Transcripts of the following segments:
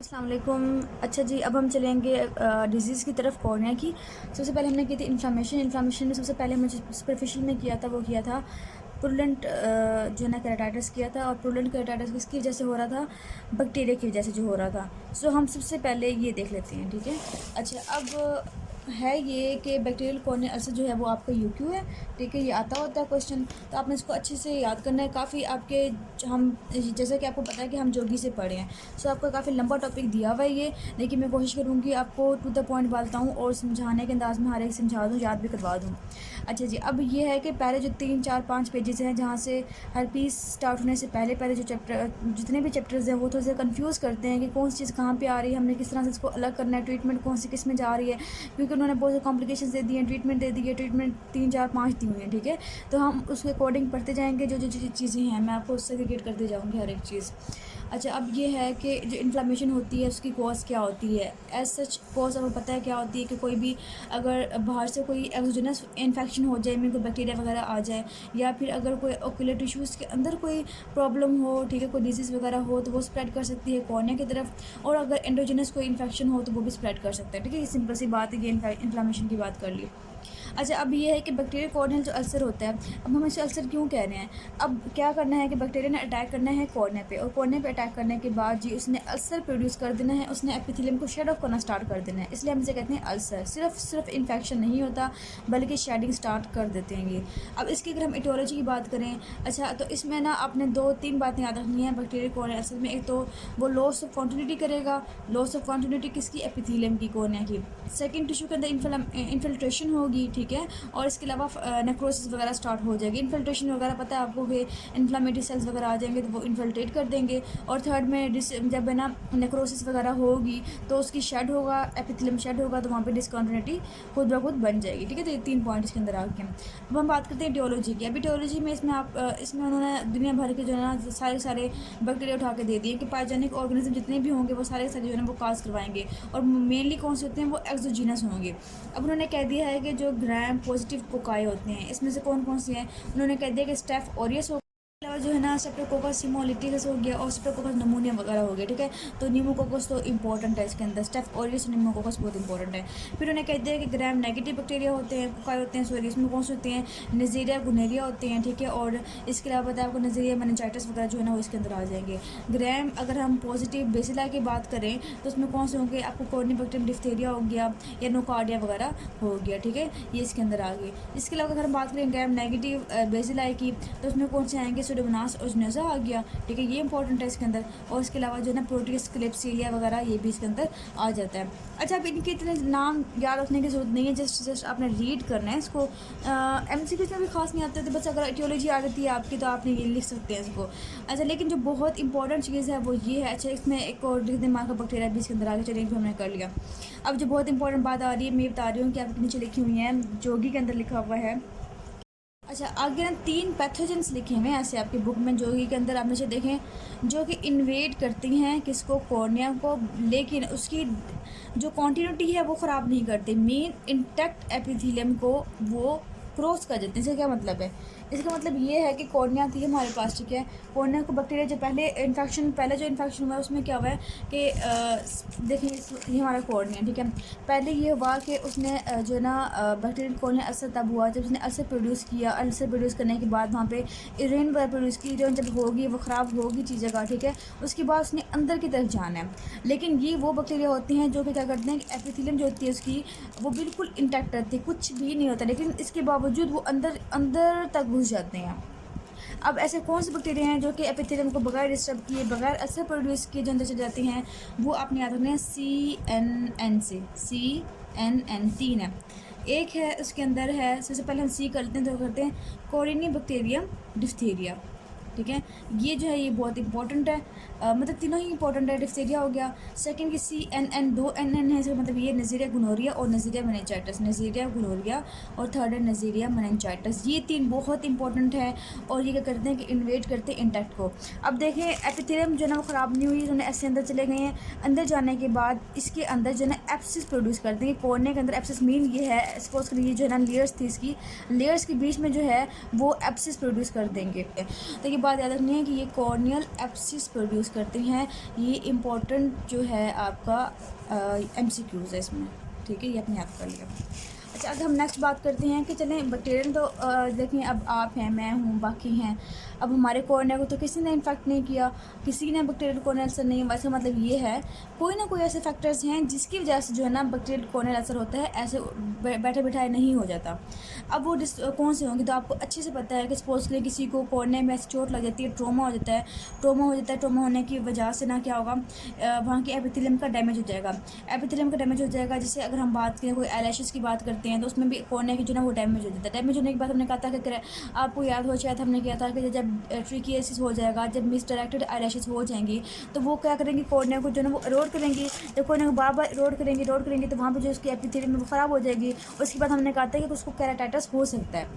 अस्सलाम वालेकुम। अच्छा जी, अब हम चलेंगे डिज़ीज़ की तरफ, कॉर्निया की। सबसे पहले हमने की थी इन्फ्लामेशन में सबसे पहले मुझे सुपरफिशियल में किया था, वो किया था पुरुलेंट जो है ना केराटाइटिस किया था। और पुरुलेंट केराटाइटिस किसकी वजह से हो रहा था? बैक्टीरिया की वजह से जो हो रहा था। सो हम सबसे पहले ये देख लेते हैं, ठीक है। अच्छा, अब है ये कि बैक्टीरियल कॉर्नियल अल्सर जो है वो आपका यूक्यू है, ठीक है। ये आता होता है क्वेश्चन, तो आपने इसको अच्छे से याद करना है। काफ़ी आपके हम जैसा कि आपको पता है कि हम जोगी से पढ़े हैं, सो आपको काफ़ी लंबा टॉपिक दिया हुआ है ये, लेकिन मैं कोशिश करूँगी आपको टू द पॉइंट बालता हूँ और समझाने के अंदाज़ में हर एक समझा दूँ, याद भी करवा दूँ। अच्छा जी, अब ये है कि पहले जो 3 4 5 पेजेस हैं, जहाँ से हर पीस स्टार्ट होने से पहले पहले जो चैप्टर जितने भी चैप्टर्स हैं वो थोड़े से कंफ्यूज करते हैं कि कौन सी चीज़ कहाँ पे आ रही है, हमने किस तरह से इसको अलग करना है, ट्रीटमेंट कौन सी किस में जा रही है, क्योंकि उन्होंने बहुत से कॉम्प्लिकेशन दे दिए हैं, ट्रीटमेंट दे दी है, ट्रीटमेंट 3 4 5 दी हुई है, ठीक है। तो हम उसके अकॉर्डिंग पढ़ते जाएंगे, जो जो चीज़ें हैं मैं आपको उससे क्रिएट करते जाऊँगी हर एक चीज़। अच्छा, अब ये है कि जो इन्फ्लामेशन होती है उसकी कॉज क्या होती है। एज सच कॉज हमें पता है क्या होती है कि कोई भी अगर बाहर से कोई एक्सोजेनस इन्फेक्शन हो जाए, में कोई बैक्टीरिया वगैरह आ जाए, या फिर अगर कोई ओकुलर टिश्यूज़ के अंदर कोई प्रॉब्लम हो, ठीक है, कोई डिजीज़ वगैरह हो, तो वो स्प्रेड कर सकती है कॉर्निया की तरफ। और अगर एंडोजेनस कोई इन्फेक्शन हो तो वो भी स्प्रेड कर सकता है, ठीक है। ये सिंपल सी बात है, ये इन्फ्लामेशन की बात कर ली। अच्छा, अब ये है कि बैक्टीरियल कॉर्नियल जो अल्सर होता है, अब हम इसे अल्सर क्यों कह रहे हैं। अब क्या करना है कि बैक्टीरिया ने अटैक करना है कॉर्निया पे, और कॉर्निया पे अटैक करने के बाद जी उसने अल्सर प्रोड्यूस कर देना है, उसने एपिथेलियम को शेड ऑफ करना स्टार्ट कर देना है, इसलिए हम इसे कहते हैं अल्सर। सिर्फ इन्फेक्शन नहीं होता, बल्कि शेडिंग स्टार्ट कर देते हैं ये। अब इसकी अगर हम इटियोलॉजी की बात करें, अच्छा, तो इसमें ना आपने 2 3 बातें याद रखनी है बैक्टीरियल कॉर्नियल अल्सर में। एक तो वो लॉस ऑफ कॉन्टिन्यूटी करेगा, लॉस ऑफ कॉन्टिन्यूटी किसकी? एपिथेलियम की, कॉर्निया की। सेकेंड, टिश्यू के अंदर इन्फिल्ट्रेशन होगी, ठीक है। और इसके अलावा नेक्रोसिस वगैरह स्टार्ट हो जाएगी। इन्फिल्ट्रेशन वगैरह पता है आपको कि इन्फ्लामेटरी सेल्स वगैरह आ जाएंगे तो वो इन्फिल्ट्रेट कर देंगे। और थर्ड में जब है ना नेक्रोसिस वगैरह होगी तो उसकी शेड होगा, एपिथेलियम शेड होगा, तो वहाँ पे डिस्कॉन्टिन्यूटी खुद ब खुद बन जाएगी, ठीक है। तो ये 3 पॉइंट इसके अंदर आ गए। अब हम बात करते हैं टियोलॉजी की। अभी टियोलॉजी में इसमें उन्होंने दुनिया भर के जो है ना सारे बैक्टीरिया उठा के दे दिए कि पाइथेनिक ऑर्गेनिज्म जितने भी होंगे वो सारे जो है ना वो काज करवाएंगे, और मेनली कौन से होते हैं? वो एक्सोजीनस होंगे। अब उन्होंने कह दिया है कि जो ग्राम पॉजिटिव कोकाई होते हैं, इसमें से कौन कौन सी हैं? उन्होंने कह दिया कि स्टेफ ऑरियस अलावा जो है ना स्ट्रेप्टोकोकस हिमोलिटिकस हो गया, और स्ट्रेप्टोकोकस नमूनिया वगैरह हो गया, ठीक है। तो न्यूमोकोकस तो इंपॉर्टेंट है इसके अंदर, स्टेफ ऑरियस और न्यूमोकोकस बहुत इंपॉर्टेंट है। फिर उन्हें कहते हैं कि ग्राम नेगेटिव बैक्टीरिया होते हैं, कोकाई होते हैं, सॉरी, इसमें कौन से होते हैं? नज़ीरिया गुनेरिया होते हैं, ठीक है। और इसके अलावा बताया आपको नज़ीरिया मेनिंजाइटिस वगैरह जो है ना वो इसके अंदर आ जाएंगे। ग्राम अगर हम पॉजिटिव बेसिला की बात करें तो उसमें कौन से होंगे? आपको कॉर्निबैक्टीरियम डिफ्थीरिया हो गया, या नोकार्डिया वगैरह हो गया, ठीक है। ये इसके अंदर आ गए। इसके अलावा अगर हम बात करें ग्राम नेगेटिव बेसिलाई की, तो उसमें कौन से आएंगे? सुडोमोनास और आ गया, ठीक है, ये इंपॉर्टेंट है इसके अंदर। और इसके अलावा जो है ना प्रोटियस क्लेप्सिलिया वगैरह ये भी इसके अंदर आ जाता है। अच्छा, अब इनके इतने नाम याद रखने की जरूरत नहीं है, जस्ट आपने रीड करना है इसको। MCQs में भी खास नहीं आते, तो बस अगर आइडियोलॉजी आ जाती है आपकी तो आपने ये लिख सकते हैं इसको। अच्छा, लेकिन जो बहुत इंपॉर्टेंट चीज़ है वो ये है। अच्छा, इसमें एक और लिख दें, मार्का बैक्टीरिया भी इसके अंदर आगे, चलिए भी हमने कर लिया। अब जो बहुत इंपॉर्टेंट बात आ रही है, मैं बता रही हूँ कि आपके नीचे लिखी हुई है, जोगी के अंदर लिखा हुआ है। अच्छा, आगे ना 3 पैथोजेंस लिखे हुए हैं ऐसे आपकी बुक में, जोगी के अंदर आपने से देखें, जो कि इन्वेड करती हैं किसको? कॉर्निया को, लेकिन उसकी जो कॉन्टिन्यूटी है वो ख़राब नहीं करती। मेन इंटैक्ट एपिथेलियम को वो क्रॉस कर देते हैं। इसका क्या मतलब है? इसका मतलब ये है कि कॉर्निया थी हमारे पास, ठीक है। कॉर्निया को बैक्टीरिया जो पहले जो इन्फेक्शन हुआ है उसमें क्या हुआ है कि देखिए ये हमारा कॉर्निया, ठीक है। पहले ये हुआ कि उसने जो है ना बैक्टीरियल कॉर्निया अल्सर तब हुआ जब उसने अल्सर प्रोड्यूस किया। अल्सर प्रोड्यूस करने के बाद वहाँ पे यूरेन वगैरह प्रोड्यूस की, यूरेन जब होगी वो ख़राब होगी चीज़ें का, ठीक है। उसके बाद उसने अंदर की तरफ जाना है, लेकिन ये वो बैक्टीरिया होती हैं जो कि क्या करते हैं कि एपिथेलियम जो होती है उसकी वो बिल्कुल इंटैक्ट रहती है, कुछ भी नहीं होता, लेकिन इसके बावजूद वो अंदर तक घुस जाते हैं। अब ऐसे कौन से बैक्टीरिया हैं जो कि एपिथेलियम को बगैर डिस्टर्ब किए, बगैर असर प्रोड्यूस किए जो अंदर चले जाती हैं? वो आपने याद रखना है, CNN 3 है। एक है उसके अंदर है, सबसे पहले हम सी करते हैं तो करते हैं कोरिनिबैक्टीरियम डिफ्थीरिया, ठीक है। ये जो है ये बहुत इंपॉर्टेंट है, मतलब तीनों ही इंपॉर्टेंट है। डिफ्थीरिया हो गया, सेकंड की CNN 2 NN है, इसका मतलब ये नज़ीरिया गुनोरिया और नज़ीरिया मेनिंजाइटिस, नज़ीरिया गुनोरिया, और थर्ड है नज़ीरिया मेनिंजाइटिस। ये 3 बहुत इंपॉर्टेंट है, और ये क्या करते हैं कि इन्वेड करते हैं इंटैक्ट को। अब देखें, एपिथेलियम जो है ना वो ख़राब नहीं हुई, उन्होंने ऐसे अंदर चले गए हैं। अंदर जाने के बाद इसके अंदर जो है ना एप्सिस प्रोड्यूस करते हैं। कॉर्निया के अंदर एप्सिस मीन ये है, सपोज करिए जो है ना लेयर्स थी, इसकी लेयर्स के बीच में जो है वो एप्सिस प्रोड्यूस कर देंगे। तो ये बात याद रखनी है कि ये कॉर्नियल एब्सिस प्रोड्यूस करते हैं। ये इम्पोर्टेंट जो है आपका MCQs है इसमें, ठीक है, ये अपने याद कर लिया। अच्छा, अब हम नेक्स्ट बात करते हैं कि चलें बैक्टीरियल तो देखें, अब आप हैं, मैं हूँ, बाकी हैं। अब हमारे कॉर्निया को तो किसी ने इन्फेक्ट नहीं किया, किसी ने बैक्टीरियल कॉर्नियल अल्सर नहीं, वैसे मतलब ये है कोई ना कोई ऐसे फैक्टर्स हैं जिसकी वजह से जो है ना बैक्टीरियल कॉर्नियल अल्सर होता है, ऐसे बैठे बिठाए नहीं हो जाता। अब वो कौन से होंगे, तो आपको अच्छे से पता है कि सपोज के लिए किसी को कॉर्निया में ऐसी चोट लग जाती है, ट्रोमा हो जाता है। ट्रोमा होने की वजह से ना क्या होगा, वहाँ के एपिथेलियम का डैमेज हो जाएगा। एपिथेलियम का डैमेज हो जाएगा, जैसे अगर हम बात करें कोई आईलैशेस की बात करते हैं तो उसमें भी कॉर्निया की जो ना वो डैमेज हो जाता है। डैमेज होने के बाद हमने कहा था कि आपको याद हो शायद हमने किया था कि जब ट्रिकियासिस हो जाएगा, जब मिसडायरेक्टेड आईलैशेस हो जाएंगी तो वो क्या करेंगे, कॉर्निया को जो ना वो इरोड करेंगी। जब कॉर्निया को बार बार इरोड करेंगे तो वहाँ पर जो उसकी एपिथेलियम वो ख़राब हो जाएगी। उसके बाद हमने कहा था कि उसको केराटाइटिस हो सकता है,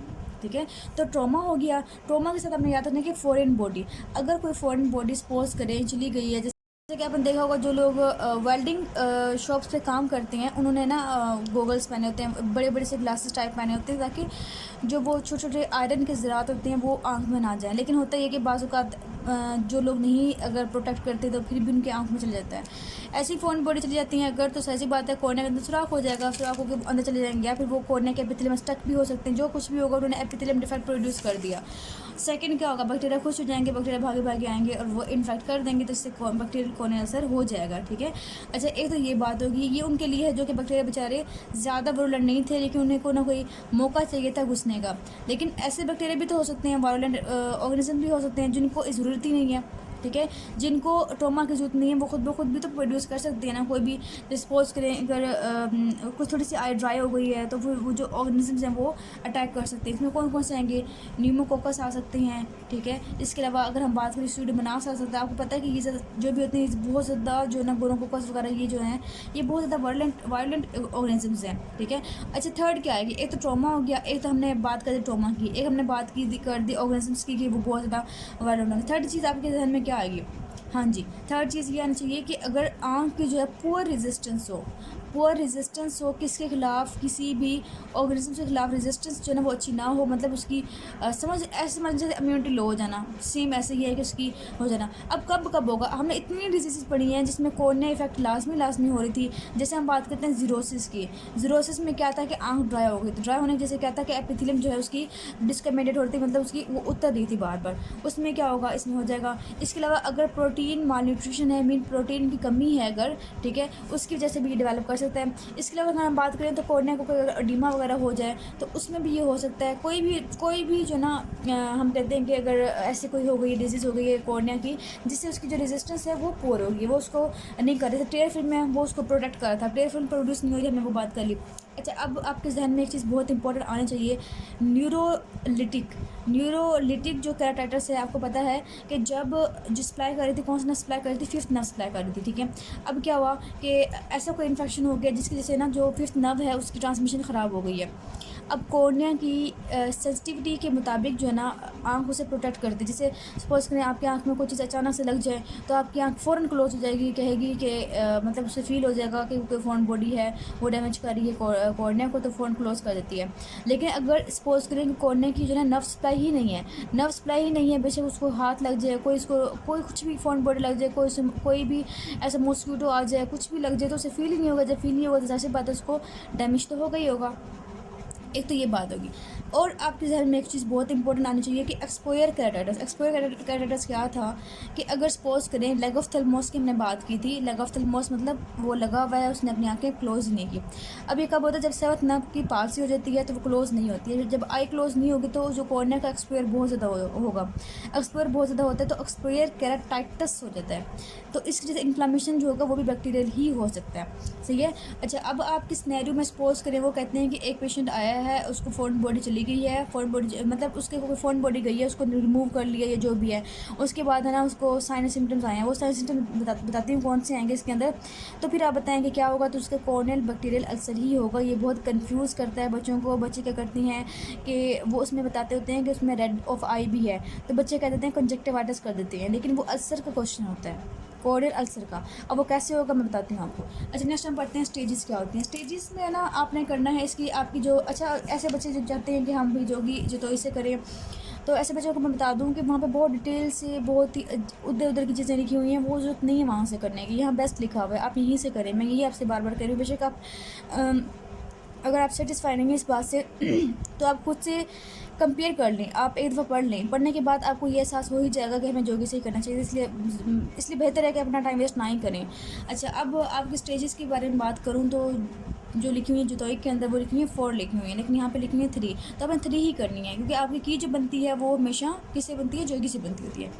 ठीक है। तो ट्रॉमा हो गया। ट्रॉमा के साथ हमने याद रखना कि फॉरेन बॉडी, अगर कोई फॉरेन बॉडी सपोज करें चली गई है, जैसे कि आपने देखा होगा जो लोग वेल्डिंग शॉप्स पे काम करते हैं उन्होंने ना गोगल्स पहने होते हैं, बड़े बड़े से ग्लासेस टाइप पहने होते हैं ताकि जो वो छोटे छोटे आयरन के ज़रात होते हैं वो आंख में ना जाए। लेकिन होता है कि बाज़ जो लोग नहीं अगर प्रोटेक्ट करते तो फिर भी उनके आंख में चले जाता है। ऐसी फ़ोन बॉडी चली जाती है अगर, तो ऐसी बात है कॉर्निया के अंदर सुराख हो जाएगा, सुराखों के अंदर चले जाएंगे, या फिर वो कॉर्निया के एपिथेलियम में स्टक भी हो सकते हैं। जो कुछ भी होगा उन्होंने एपिथेलियम डिफेक्ट प्रोड्यूस कर दिया। सेकंड क्या होगा, बैक्टीरिया खुश हो जाएंगे, बैक्टीरिया भागे भागे आएंगे और वो इन्फेक्ट कर देंगे, तो इससे बैक्टीरियल कॉर्नियल अल्सर हो जाएगा, ठीक है। अच्छा, एक तो ये बात होगी, ये उनके लिए है जो कि बैक्टीरिया बेचारे ज़्यादा वायलेंट नहीं थे लेकिन उन्हें कोई ना कोई मौका चाहिए था घुसने का। लेकिन ऐसे बैक्टीरिया भी तो हो सकते हैं, वायलेंट ऑर्गेनिज्म भी हो सकते हैं जिनको ज़रूरत ही नहीं है, ठीक है, जिनको ट्रोमा की जरूरत नहीं है, वो खुद ब खुद भी तो प्रोड्यूस कर सकते हैं ना। कोई भी सपोज करें अगर कुछ थोड़ी सी आई ड्राई हो गई है तो फिर वो जो ऑर्गेनिजम्स हैं वो अटैक कर सकते हैं। इसमें कौन कौन से आएंगे, न्यूमोकोकस आ सकते हैं, ठीक है। इसके अलावा अगर हम बात करें स्यूडोमोनास आ सकता है। आपको पता है कि ये जो भी होते हैं बहुत ज़्यादा जो ना गोनोकोकस वगैरह ये जो हैं ये बहुत ज़्यादा वायलेंट ऑर्गेनिजम्स हैं, ठीक है। अच्छा, थर्ड क्या आएगी, एक तो ट्रोमा हो गया, एक तो हमने बात कर दी ट्रोमा की, एक हमने बात कर दी ऑर्गेनिजम्स की कि वो बहुत ज़्यादा वायलेंट होंगे। थर्ड चीज़ आपके जहन में क्या आएगी, हाँ जी, थर्ड चीज़ ये आनी चाहिए कि अगर आंख की जो है पुअर रेजिस्टेंस हो किसके खिलाफ, किसी भी ऑर्गेनिज्म के खिलाफ रेजिस्टेंस जो है ना वो अच्छी ना हो, मतलब उसकी समझ जैसे इम्यूनिटी लो हो जाना, सेम ऐसे ही है कि उसकी हो जाना। अब कब होगा, हमने इतनी डिजीज़ पढ़ी हैं जिसमें कॉर्निया इफेक्ट लाजमी हो रही थी। जैसे हम बात करते हैं जीरोसिस की, जीरोसिस में क्या था कि आंख ड्राई हो गई, तो ड्राई होने की जैसे क्या था कि एपिथेलियम जो है उसकी डिस्कमेंटेड होती थी, मतलब उसकी वो उतर रही थी बार बार, उसमें क्या होगा, इसमें हो जाएगा। इसके अलावा अगर प्रोटीन मालन्यूट्रिशन है, मीन प्रोटीन की कमी है अगर, ठीक है, उसकी वजह से भी ये डेवलप कर सकता है। इसके अलावा अगर हम बात करें तो कॉर्निया को अगर एडिमा वगैरह हो जाए तो उसमें भी ये हो सकता है। कोई भी जो ना हम कहते हैं कि अगर ऐसे कोई हो गई डिजीज़ हो गई है कॉर्निया की जिससे उसकी जो रेजिस्टेंस है वो पुअर होगी, वो उसको नहीं कर रहे थे, टेयर फिल्म में वो उसको प्रोटेक्ट कर रहा था, टेयर फिल्म प्रोड्यूस नहीं हो रही, हमने वो बात कर ली। अच्छा, अब आपके जहन में एक चीज़ बहुत इंपॉर्टेंट आनी चाहिए, न्यूरोलिटिक जो केराटाइटिस है, आपको पता है कि जब जो सप्लाई कर रही थी, कौन सा नर्व सप्लाई कर रही थी, फिफ्थ नर्व सप्लाई कर रही थी, ठीक है। अब क्या हुआ कि ऐसा कोई इन्फेक्शन हो गया जिसकी वजह से ना जो फिफ्थ नर्व है उसकी ट्रांसमिशन ख़राब हो गई है। अब कॉर्निया की सेंसिटिविटी के मुताबिक जो है ना आँख उसे प्रोटेक्ट करती है। जैसे सपोज करें आपकी आँख में कोई चीज़ अचानक से लग जाए तो आपकी आँख फ़ौरन क्लोज हो जाएगी, कहेगी कि मतलब उसे फील हो जाएगा कि कोई फॉरेन बॉडी है वो डैमेज कर रही है कॉर्निया को, तो फ़ौरन क्लोज कर देती है। लेकिन अगर सपोज करें कि कॉर्निया की जो है नर्व सप्लाई ही नहीं है, बेशक उसको हाथ लग जाए, कोई कुछ भी फॉरेन बॉडी लग जाए, कोई भी ऐसा मॉस्किटो आ जाए, कुछ भी लग जाए तो उसे फील ही नहीं होगा। जब फील नहीं होगा तो जाहिर सी बात है उसको डैमेज तो होगा ही होगा। एक तो ये बात होगी। और आपके जहन में एक चीज़ बहुत इंपॉर्टेंट आनी चाहिए कि एक्सपोयर केराटाइटिस क्या था कि अगर सपोज करें लेग ऑफ थैलेमस की हमने बात की थी, लेग ऑफ थैलेमस मतलब वो लगा हुआ है, उसने अपनी आंखें क्लोज नहीं की। अब ये कब होता है, जब सेवंथ नर्व की पालसी हो जाती है तो वो क्लोज नहीं होती है। जब आई क्लोज नहीं होगी तो जो कॉर्निया का एक्सपोयर बहुत ज़्यादा होगा, एक्सपोयर बहुत ज़्यादा होता है तो एक्सपोयर केराटाइटिस हो जाता है। तो इसकी जैसे इन्फ्लामेशन जो होगा वो भी बैक्टीरियल ही हो सकता है, सही है। अच्छा, अब आप किस सिनेरियो में सपोज करें, वो कहते हैं कि एक पेशेंट आया है, उसको फॉरेन बॉडी चली गई है, फॉरेन बॉडी मतलब उसके कोई फॉरेन बॉडी गई है, उसको रिमूव कर लिया या जो भी है, उसके बाद है ना उसको साइन सिम्टम्स आए हैं। वो साइन सिम्टम्स बताती हूँ कौन से आएंगे इसके अंदर, तो फिर आप बताएंगे क्या होगा, तो उसका कॉर्नियल बैक्टीरियल अल्सर ही होगा। ये बहुत कंफ्यूज करता है बच्चों को। बच्चे क्या करती हैं कि वो उसमें बताते होते हैं कि उसमें रेड ऑफ आई भी है, तो बच्चे कह देते हैं कंजक्टिवाइटिस कर देते हैं, लेकिन वो अल्सर का क्वेश्चन होता है, कॉर्नियल अल्सर का। अब वो कैसे होगा मैं बताती हूँ आपको। अच्छा, नेक्स्ट हम पढ़ते हैं स्टेजेस क्या होती हैं। स्टेजेस में ना आपने करना है इसकी आपकी जो, अच्छा ऐसे बच्चे जो चाहते हैं कि हम भी जोगी जो तो इसे करें, तो ऐसे बच्चों को मैं बता दूं कि वहाँ पे बहुत डिटेल से बहुत ही उधर उधर की चीज़ें लिखी हुई हैं, वो ज़रूरत नहीं है वहाँ से करने की। यहाँ बेस्ट लिखा हुआ है, आप यहीं से करें। मैं यही आपसे बार बार कह रही हूँ। बेशक आप अगर आप सेटिस्फाई नहीं है इस बात से तो आप खुद से कंपेयर कर लें, आप एक दफ़ा पढ़ लें। पढ़ने के बाद आपको ये एहसास हो ही जाएगा कि हमें जोगी से ही करना चाहिए। इसलिए बेहतर है कि अपना टाइम वेस्ट ना ही करें। अच्छा, अब आपके स्टेजेस के बारे में बात करूँ तो जो लिखी हुई है जुतोई के अंदर वो लिखी हुई है 4 लिखी हुई है, लेकिन यहाँ पे लिखी हुई है 3। तो हमें 3 ही करनी है, क्योंकि आपकी की जो बनती है वो हमेशा किससे बनती है? जोगी से बनती होती है।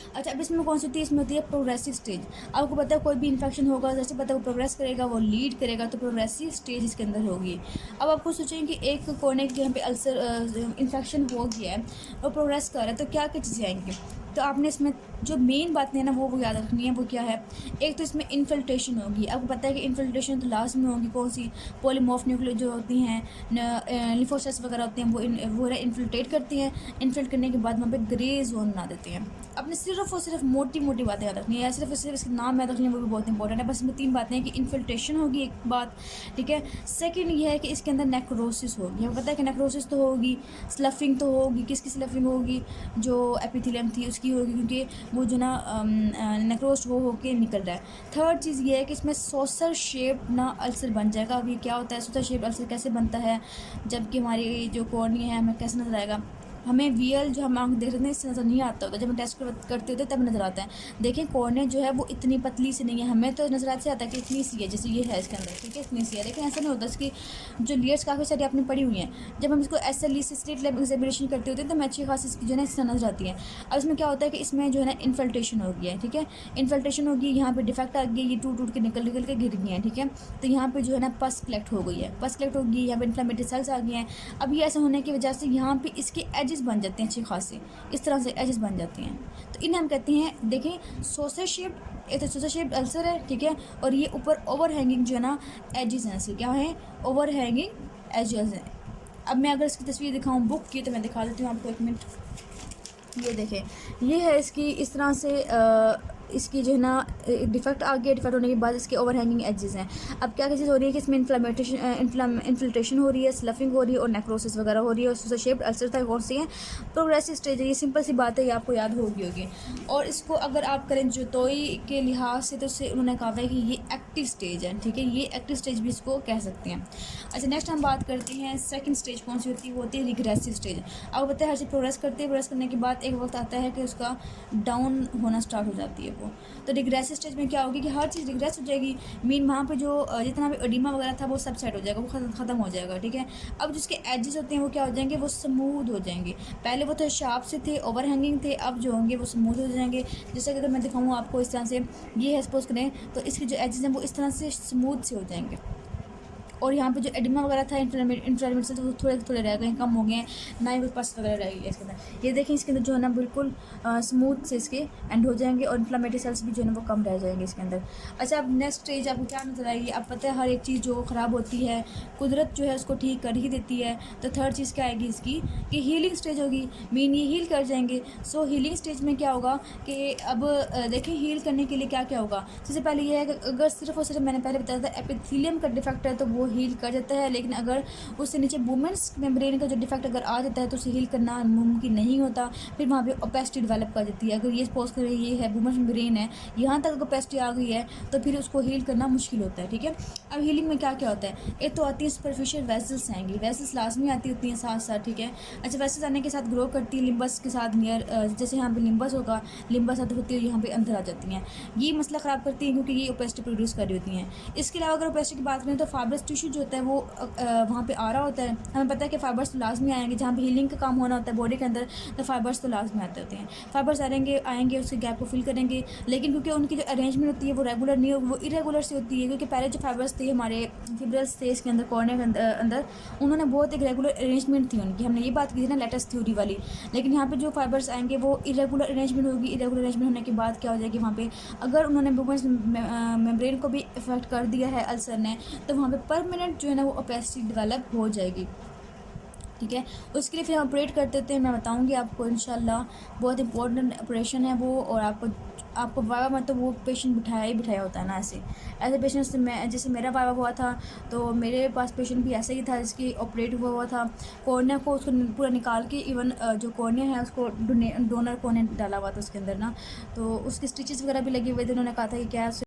अच्छा, अब इसमें कौन सी होती है? इसमें होती है प्रोग्रेसिव स्टेज। आपको पता है कोई भी इन्फेक्शन होगा, जैसे पता है वो प्रोग्रेस करेगा, वो लीड करेगा, तो प्रोग्रेसिव स्टेज इसके अंदर होगी। अब आपको सोचें कि एक कोने के यहाँ पे अल्सर इन्फेक्शन हो गया है और प्रोग्रेस कर रहा है, तो क्या क्या चीज़ें आएंगी? तो आपने इसमें जो मेन बातें हैं ना वो याद रखनी है। वो क्या है? एक तो इसमें इन्फिल्ट्रेशन होगी। आपको पता है कि इन्फिल्ट्रेशन तो लास्ट में होगी। कौन सी? पॉलीमॉर्फ न्यूक्लियर जो होती हैं, लिम्फोसाइट्स वगैरह होते हैं, वो इन्फिल्ट्रेट करती हैं। इन्फिल्ट करने के बाद वहाँ पे ग्रे जोन बना देते हैं। अपने सिर्फ और सिर्फ मोटी मोटी बातें याद रखनी है, सिर्फ और सिर्फ इसके नाम याद रखनी है, वो भी बहुत इंपॉर्टेंट है। बस इसमें 3 बातें हैं कि इन्फिल्ट्रेशन होगी एक बात, ठीक है। सेकंड ये है कि इसके अंदर नेक्रोसिस होगी। हमें पता है कि नेक्रोसिस तो होगी, स्लफिंग तो होगी। किसकी स्लफिंग होगी? जो एपिथेलियम थी उसकी होगी, क्योंकि वो जो ना नेक्रोस हो के निकल रहा है। थर्ड चीज़ ये है कि इसमें सॉसर शेप ना अल्सर बन जाएगा। अब ये क्या होता है? सॉसर शेप अल्सर कैसे बनता है? जबकि हमारी जो कॉर्निया है हमें कैसे नजर आएगा? हमें वीएल जो हम आँख देख रहे हैं इससे नज़र नहीं आता होता, जब हम टेस्ट करते होते तब नज़र आता है। देखें कॉर्निया जो है वो इतनी पतली सी नहीं है, हमें तो नज़र आते आता है कि इतनी सी है, जैसे ये है इसके अंदर, ठीक है, इतनी सी है। लेकिन ऐसा नहीं होता, इसकी जो लेयर्स काफ़ी सारी आपने पड़ी हुई हैं। जब हम इसको SLE से स्लिट लैब एग्जामिनेशन करते होते हैं तो हमें अच्छी खासी इसकी जो है इससे नजर आती है। अब इसमें क्या होता है कि इसमें जो है ना इन्फिल्ट्रेशन हो गया है, ठीक है, इन्फिल्ट्रेशन होगी। यहाँ पे डिफेक्ट आ गई, ये टूट के निकल के गिर गई हैं, ठीक है। तो यहाँ पे जो है ना पस कलेक्ट हो गई है, पस कलेक्ट होगी, यहाँ पे इन्फ्लेमेटरी सेल्स आ गई हैं। अब ये ऐसा होने की वजह से यहाँ पे इसके एजेस बन जाते हैं अच्छी खासी, इस तरह से एजेस बन जाती हैं। तो इन्हें हम कहते हैं, देखें सॉसर शेप्ड, ये तो सॉसर शेप्ड अल्सर है, ठीक है। और ये ऊपर ओवर हैंगिंग जो है ना एजेस हैं, इसके क्या है? ओवर हैंगिंग एजेस हैं। अब मैं अगर इसकी तस्वीर दिखाऊं बुक की तो मैं दिखा देती हूँ आपको, एक मिनट। ये देखें, ये है इसकी इस तरह से इसकी जो है ना डिफेक्ट आ गया। डिफेक्ट होने के बाद इसके ओवर हैंगिंग एजेस हैं। अब क्या चीज़ हो रही है कि इसमें इन्फिल्ट्रेशन हो रही है, स्लफिंग हो रही है और नेक्रोसिस वगैरह हो रही है। और सॉसर शेप्ड अल्सर था, कौन सी है? प्रोग्रेसिव स्टेज है। ये सिंपल सी बात है, ये आपको याद होगी। और इसको अगर आप करें जुतोई के लिहाज से तो उससे उन्होंने कहा है कि ये एक्टिव स्टेज है, ठीक है, ये एक्टिव स्टेज भी इसको कह सकते हैं। अच्छा, नेक्स्ट हम बात करते हैं सेकंड स्टेज कौन सी होती है? वो होती है रिग्रेसिव स्टेज। आपको पता है हर चीज़ प्रोग्रेस करती है, प्रोग्रेस करने के बाद एक वक्त आता है कि उसका डाउन होना स्टार्ट हो जाती है वो। तो रिग्रेसिव स्टेज में क्या होगी कि हर चीज़ रिग्रेस हो जाएगी। मीन वहाँ पे जो जितना भी एडिमा वगैरह था वो सब सेट हो जाएगा, वो ख़त्म हो जाएगा, ठीक है। अब जिसके एजेस होते हैं वो क्या हो जाएंगे? वो स्मूथ हो जाएंगे। पहले वो तो शार्प से थे, ओवर हैंगिंग थे, अब जो होंगे वो स्मूथ हो जाएंगे। जैसे कि अगर मैं दिखाऊँ आपको इस तरह से, ये है सपोज करें, तो इसके जो एजेस हैं वो इस तरह से स्मूथ से हो जाएंगे। और यहाँ पे जो एडिमा वगैरह था इन्फ्लेमेट से, तो वो थोड़े थोड़े रह गए, कम हो गए हैं, ना ही कुछ पस वगैरह रह गई है इसके अंदर। ये देखें इसके अंदर जो है ना बिल्कुल स्मूथ से इसके एंड हो जाएंगे और इन्फ्लेमेटरी सेल्स भी जो है ना वो कम रह जाएंगे इसके अंदर। अच्छा, अब नेक्स्ट स्टेज आपको क्या नजर आएगी? अब पता है हर एक चीज़ जो ख़राब होती है कुदरत जो है उसको ठीक कर ही देती है। तो थर्ड चीज़ क्या आएगी इसकी कि हीलिंग स्टेज होगी। मीन ये हील कर जाएंगे। सो हीलिंग स्टेज में क्या होगा कि अब देखिए हील करने के लिए क्या क्या होगा। सबसे पहले ये है कि अगर सिर्फ और सिर्फ मैंने पहले बताया था एपिथेलियम का डिफेक्ट है तो वो हील कर जाता है, लेकिन अगर उससे नीचे वुमेन्स मेम्ब्रेन का जो डिफेक्ट अगर आ जाता है तो उसे हील करना मुमकिन नहीं होता। फिर वहाँ पे ओपेसिटी डेवलप कर जाती है। अगर ये सपोज करें ये है वुमेन्स मेम्ब्रेन है, यहाँ तक अगर ओपेसिटी आ गई है तो फिर उसको हील करना मुश्किल होता है, ठीक है। अब हीलिंग में क्या क्या होता है? एक तो आती है सुपरफिशियल वेसल्स आएंगी, वेसल्स लाजमी आती होती हैं साथ साथ, ठीक है। अच्छा, वेसल्स आने के साथ ग्रो करती है लिम्बस के साथ नियर, जैसे यहाँ पे लिम्बस होगा, लिम्बस होती है यहाँ पे अंदर आ जाती हैं। ये मसला ख़राब करती हैं क्योंकि ये ओपेसिटी प्रोड्यूस कर रही होती हैं। इसके अलावा अगर ओपेसिटी की बात करें तो फाइब्रस टिश्यू जो होता है वो वहाँ पे आ रहा होता है। हमें पता है कि फाइबर्स तो लाजमी आएंगे, जहाँ पे हीलिंग का काम होना होता है बॉडी के अंदर, तो फाइबर्स तो लाजमी आते होते हैं। फाइबर्स आएंगे उसके गैप को फिल करेंगे, लेकिन क्योंकि उनकी जो अरेंजमेंट होती है वो रेगुलर नहीं होगी, वो इरेगुलर से होती है। क्योंकि पहले जो फाइबर्स थे हमारे फिब्रल्स थे इसके अंदर, कॉर्निया के अंदर, उन्होंने बहुत एक रेगुलर अरेंजमेंट थी उनकी। हमने ये बात की थी ना लेटेस्ट थ्योरी वाली। लेकिन यहाँ पे जो फाइबर्स आएंगे वो इरेगुलर अरेंजमेंट होगी। इरेगुलर अरेंजमेंट होने के बाद क्या हो जाएगी, वहाँ पे अगर उन्होंने वुमेन्स मेम्ब्रेन को भी इफेक्ट कर दिया है अल्सर ने, तो वहाँ पे परमानेंट जो है ना वो ओपेसिटी डेवलप हो जाएगी, ठीक है। उसके लिए फिर हम ऑपरेट करते थे, मैं बताऊंगी आपको इंशाल्लाह। बहुत इंपॉर्टेंट ऑपरेशन है वो, और आपको आपको वाइवा में तो वो पेशेंट बिठाया ही बिठाया होता है ना, ऐसे ऐसे पेशेंट से मैं, जैसे मेरा वाइवा हुआ था तो मेरे पास पेशेंट भी ऐसे ही था जिसकी ऑपरेट हुआ था। कॉर्निया को उसको पूरा निकाल के, इवन जो कॉर्निया है उसको डोनर कॉर्निया डाला हुआ था उसके अंदर ना, तो उसके स्टिचेस वगैरह भी लगे हुए थे। उन्होंने कहा था कि क्या